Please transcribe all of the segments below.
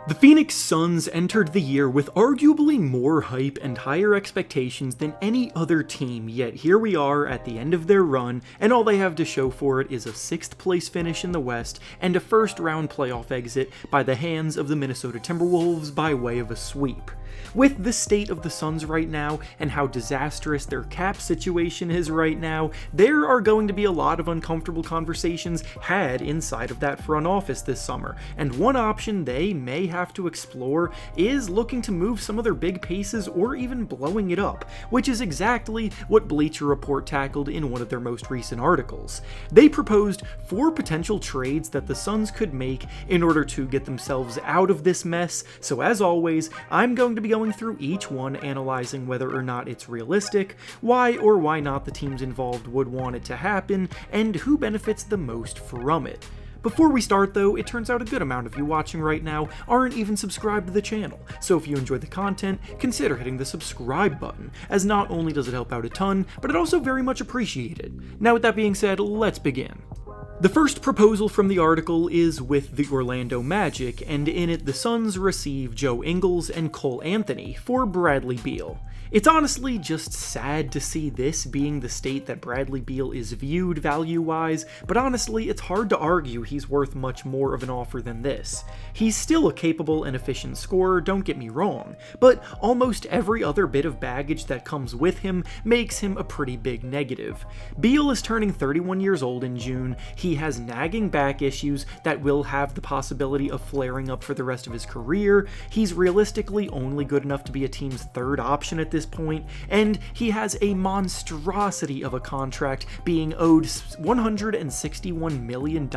The Phoenix Suns entered the year with arguably more hype and higher expectations than any other team, yet here we are at the end of their run, and all they have to show for it is a 6th place finish in the West and a first round playoff exit by the hands of the Minnesota Timberwolves by way of a sweep. With the state of the Suns right now and how disastrous their cap situation is right now, there are going to be a lot of uncomfortable conversations had inside of that front office this summer, and one option they may have to explore is looking to move some of their big pieces or even blowing it up, which is exactly what Bleacher Report tackled in one of their most recent articles. They proposed 4 potential trades that the Suns could make in order to get themselves out of this mess, so as always, I'm going to be going through each one, analyzing whether or not it's realistic, why or why not the teams involved would want it to happen, and who benefits the most from it. Before we start though, it turns out a good amount of you watching right now aren't even subscribed to the channel, so if you enjoy the content, consider hitting the subscribe button, as not only does it help out a ton, but it also very much appreciated. Now with that being said, let's begin. The first proposal from the article is with the Orlando Magic, and in it the Suns receive Joe Ingles and Cole Anthony for Bradley Beal. It's honestly just sad to see this being the state that Bradley Beal is viewed value-wise, but honestly it's hard to argue he's worth much more of an offer than this. He's still a capable and efficient scorer, don't get me wrong, but almost every other bit of baggage that comes with him makes him a pretty big negative. Beal is turning 31 years old in June. He has nagging back issues that will have the possibility of flaring up for the rest of his career. He's realistically only good enough to be a team's 3rd option at this point, and he has a monstrosity of a contract being owed $161 million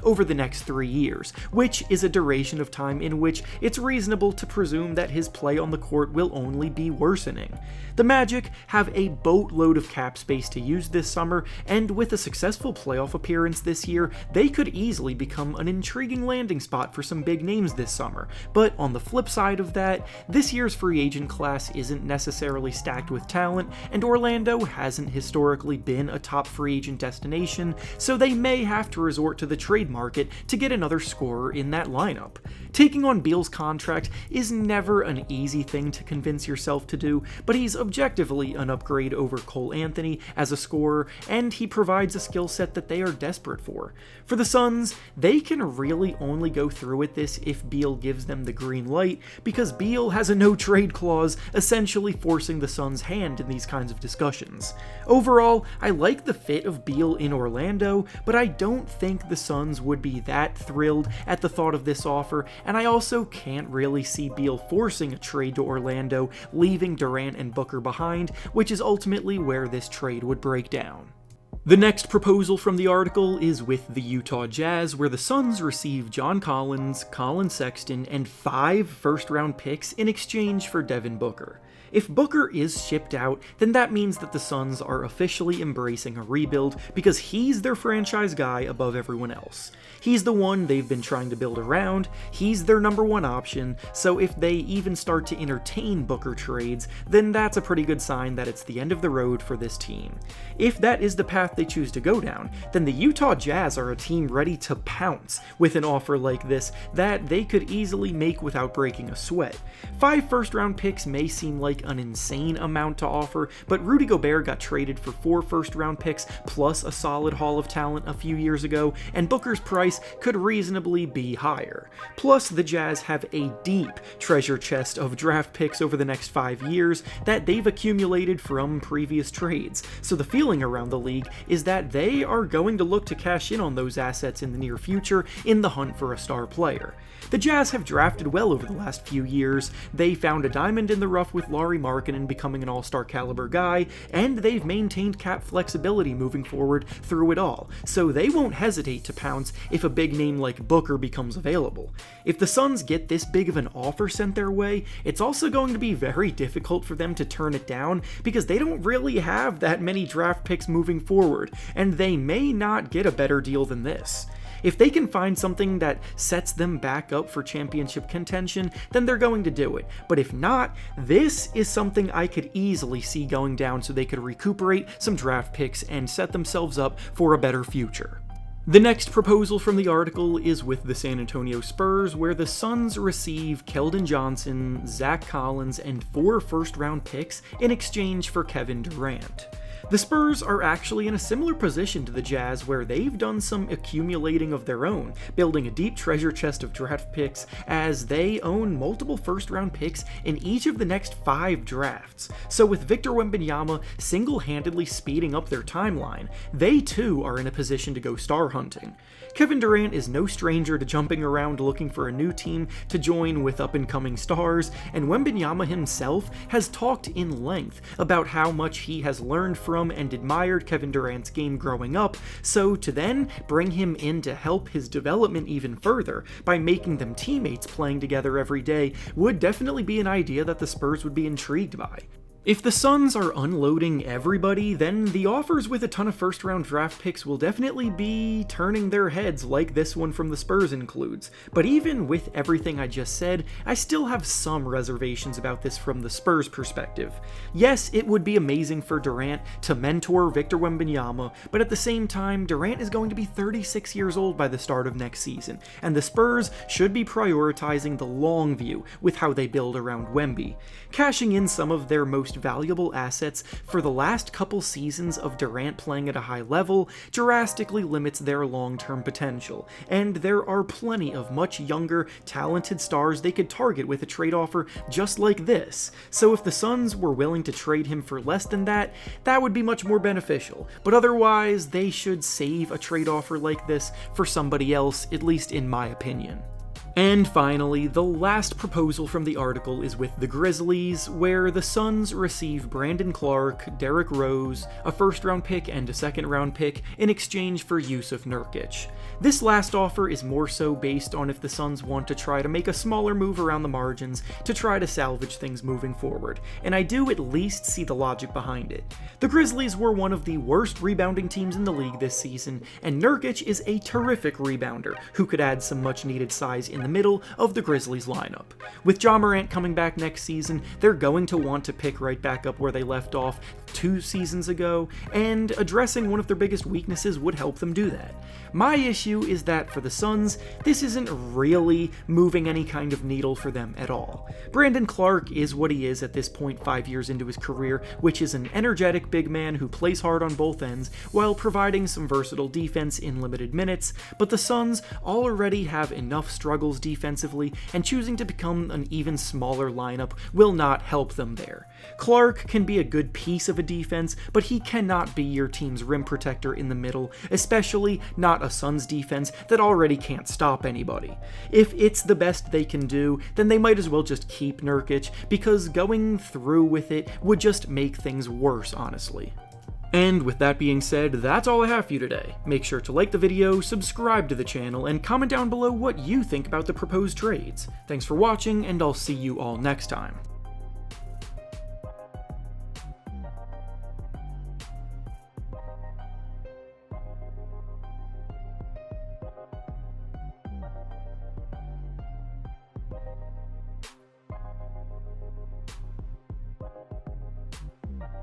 over the next 3 years, which is a duration of time in which it's reasonable to presume that his play on the court will only be worsening. The Magic have a boatload of cap space to use this summer, and with a successful playoff appearance this year, they could easily become an intriguing landing spot for some big names this summer. But on the flip side of that, this year's free agent class isn't necessarily stacked with talent, and Orlando hasn't historically been a top free agent destination, so they may have to resort to the trade market to get another scorer in that lineup. Taking on Beal's contract is never an easy thing to convince yourself to do, but he's objectively an upgrade over Cole Anthony as a scorer, and he provides a skill set that they are desperate for. For the Suns, they can really only go through with this if Beal gives them the green light, because Beal has a no-trade clause, essentially forcing the Suns' hand in these kinds of discussions. Overall, I like the fit of Beal in Orlando, but I don't think the Suns would be that thrilled at the thought of this offer, and I also can't really see Beal forcing a trade to Orlando, leaving Durant and Booker behind, which is ultimately where this trade would break down. The next proposal from the article is with the Utah Jazz, where the Suns receive John Collins, Colin Sexton, and 5 first-round picks in exchange for Devin Booker. If Booker is shipped out, then that means that the Suns are officially embracing a rebuild because he's their franchise guy above everyone else. He's the one they've been trying to build around, he's their number 1 option, so if they even start to entertain Booker trades, then that's a pretty good sign that it's the end of the road for this team. If that is the path they choose to go down, then the Utah Jazz are a team ready to pounce with an offer like this that they could easily make without breaking a sweat. 5 first-round picks may seem like an insane amount to offer, but Rudy Gobert got traded for 4 first-round picks plus a solid haul of talent a few years ago, and Booker's price could reasonably be higher. Plus, the Jazz have a deep treasure chest of draft picks over the next 5 years that they've accumulated from previous trades, so the feeling around the league is that they are going to look to cash in on those assets in the near future in the hunt for a star player. The Jazz have drafted well over the last few years. They found a diamond in the rough with Lauri Markkanen becoming an all-star caliber guy, and they've maintained cap flexibility moving forward through it all, so they won't hesitate to pounce if a big name like Booker becomes available. If the Suns get this big of an offer sent their way, it's also going to be very difficult for them to turn it down because they don't really have that many draft picks moving forward, and they may not get a better deal than this. If they can find something that sets them back up for championship contention, then they're going to do it. But if not, this is something I could easily see going down so they could recuperate some draft picks and set themselves up for a better future. The next proposal from the article is with the San Antonio Spurs, where the Suns receive Keldon Johnson, Zach Collins, and 4 first-round picks in exchange for Kevin Durant. The Spurs are actually in a similar position to the Jazz, where they've done some accumulating of their own, building a deep treasure chest of draft picks, as they own multiple first-round picks in each of the next 5 drafts. So with Victor Wembanyama single-handedly speeding up their timeline, they too are in a position to go star hunting. Kevin Durant is no stranger to jumping around looking for a new team to join with up-and-coming stars, and Wembanyama himself has talked in length about how much he has learned from and admired Kevin Durant's game growing up, so to then bring him in to help his development even further by making them teammates playing together every day would definitely be an idea that the Spurs would be intrigued by. If the Suns are unloading everybody, then the offers with a ton of first-round draft picks will definitely be turning their heads like this one from the Spurs includes. But even with everything I just said, I still have some reservations about this from the Spurs' perspective. Yes, it would be amazing for Durant to mentor Victor Wembanyama, but at the same time, Durant is going to be 36 years old by the start of next season, and the Spurs should be prioritizing the long view with how they build around Wemby. Cashing in some of their most valuable assets for the last couple seasons of Durant playing at a high level drastically limits their long-term potential, and there are plenty of much younger, talented stars they could target with a trade offer just like this. So if the Suns were willing to trade him for less than that, that would be much more beneficial, but otherwise they should save a trade offer like this for somebody else, at least in my opinion. And finally, the last proposal from the article is with the Grizzlies, where the Suns receive Brandon Clark, Derrick Rose, a first-round pick and a second-round pick in exchange for Jusuf Nurkic. This last offer is more so based on if the Suns want to try to make a smaller move around the margins to try to salvage things moving forward, and I do at least see the logic behind it. The Grizzlies were one of the worst rebounding teams in the league this season, and Nurkic is a terrific rebounder who could add some much-needed size in the middle of the Grizzlies lineup. With Ja Morant coming back next season, they're going to want to pick right back up where they left off 2 seasons ago, and addressing one of their biggest weaknesses would help them do that. My issue is that for the Suns, this isn't really moving any kind of needle for them at all. Brandon Clark is what he is at this point 5 years into his career, which is an energetic big man who plays hard on both ends while providing some versatile defense in limited minutes, but the Suns already have enough struggles defensively, and choosing to become an even smaller lineup will not help them there. Clark can be a good piece of a defense, but he cannot be your team's rim protector in the middle, especially not a Suns defense that already can't stop anybody. If it's the best they can do, then they might as well just keep Nurkic, because going through with it would just make things worse, honestly. And with that being said, that's all I have for you today. Make sure to like the video, subscribe to the channel, and comment down below what you think about the proposed trades. Thanks for watching, and I'll see you all next time.